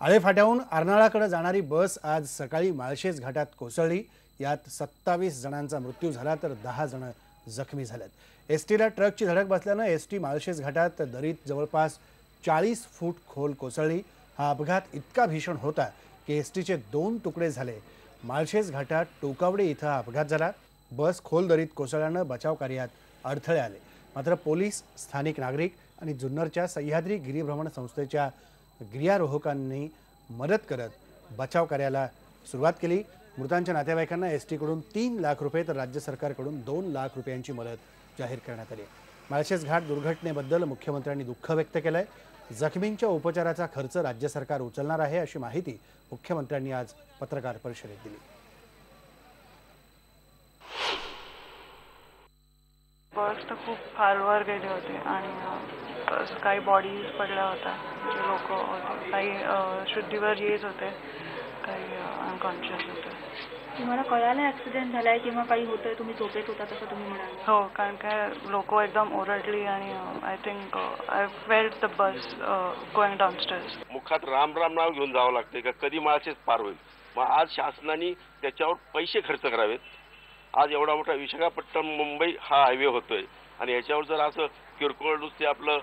आळेफाट्याहून अर्नाळाकडे जाणारी बस आज सकाळी माळशेज घाटात कोसळली। यात 27 जणांचा मृत्यू झाला तर 10 जण जखमी झालेत। एसटीला ट्रकची धडक बसल्याने एसटी माळशेज घाटात दरीत जवळपास 40 फूट खोल कोसळली। हा अपघात इतका भीषण होता की एसटीचे 2 तुकडे झाले। माळशेज घाटात टोकावडे इथं हा अपघात झाला। बस खोल दरीत कोसळल्याने बचाव कार्यात अडथळे आले। मात्र पोलीस, स्थानिक नागरिक आणि जुन्नरच्या सह्याद्री गिरिभ्रमण संस्थेच्या गिर्यारोहकांनी मदत करत बचाव कार्याला सुरुवात केली। मृतांच्या नातेवाईकांना एसटीकडून 3 लाख रुपये तर राज्य सरकारकडून 2 लाख रुपयांची मदत जाहीर करण्यात आली। माळशेज घाट दुर्घटनेबद्दल मुख्यमंत्र्यांनी दुःख व्यक्त केलंय। जखमींच्या उपचाराचा खर्च राज्य सरकार उचलणार आहे अशी माहिती मुख्यमंत्र्यांनी आज पत्रकार परिषदेत दिली। बस तर खूप खालवर गेले होते आणि काही बॉडीज पडल्या होत्या, जे लोक होते काही शुद्धीवर येत होते, काही अनकॉन्शियस होते। तुम्हाला कळालं ॲक्सिडेंट झालाय किंवा काही होतंय, तुम्ही झोपेत होता तसं तुम्ही म्हणाले? हो, कारण काय लोक एकदम ओरडली आणि I think I felt the bus going downstairs. मुखात राम राम नाव घेऊन जावं लागते का कधी माळशेज पार होईल। मग आज शासनाने त्याच्यावर पैसे खर्च करावेत। आज एवढा मोठा विशाखापट्टणम मुंबई हा हायवे होतोय आणि याच्यावर जर असं किरकोळ नुसते आपलं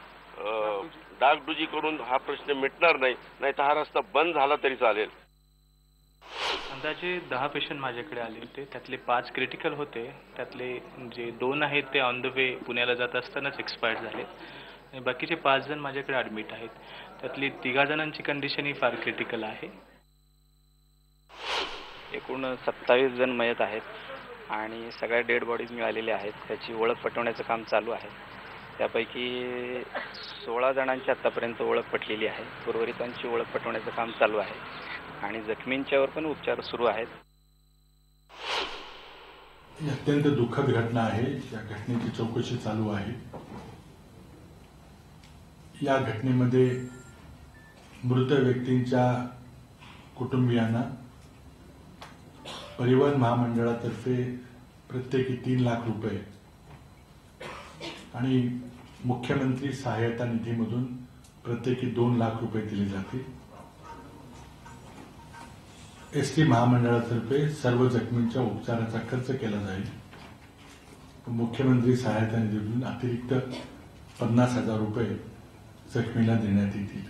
डागडुजी करून हा प्रश्न मिटणार नाही, नाहीतर हा रस्ता बंद झाला तरी चालेल। अंदाजे 10 पेशंट माझ्याकडे आले होते, त्यातले 5 क्रिटिकल होते, त्यातले जे 2 आहेत ते ऑन द वे पुण्याला जात असतानाच एक्सपायर्ड झाले आणि बाकीचे 5 जण माझ्याकडे ॲडमिट आहेत। त्यातली 3 जणांची कंडिशन ही फार क्रिटिकल आहे। एकूण 27 जण मयत आहेत आणि सगळ्या डेड बॉडीज मिळालेल्या आहेत। त्याची ओळख पटवण्याचं काम चालू आहे। त्यापैकी 16 जणांची आतापर्यंत ओळख पटलेली आहे। उर्वरितांची ओळख पटवण्याचं काम चालू आहे आणि जखमींच्यावर पण उपचार सुरू आहेत। ही अत्यंत दुःखद घटना आहे। या घटनेची चौकशी चालू आहे। या घटनेमध्ये मृत व्यक्तींच्या कुटुंबियांना परिवहन महामंडळातर्फे प्रत्येकी 3 लाख रुपये आणि मुख्यमंत्री सहायता निधीमधून प्रत्येकी 2 लाख रुपये दिले जातील। एसटी महामंडळातर्फे सर्व जखमींच्या उपचाराचा खर्च केला जाईल। मुख्यमंत्री सहायता निधीतून अतिरिक्त 50,000 रुपये जखमीला देण्यात येतील।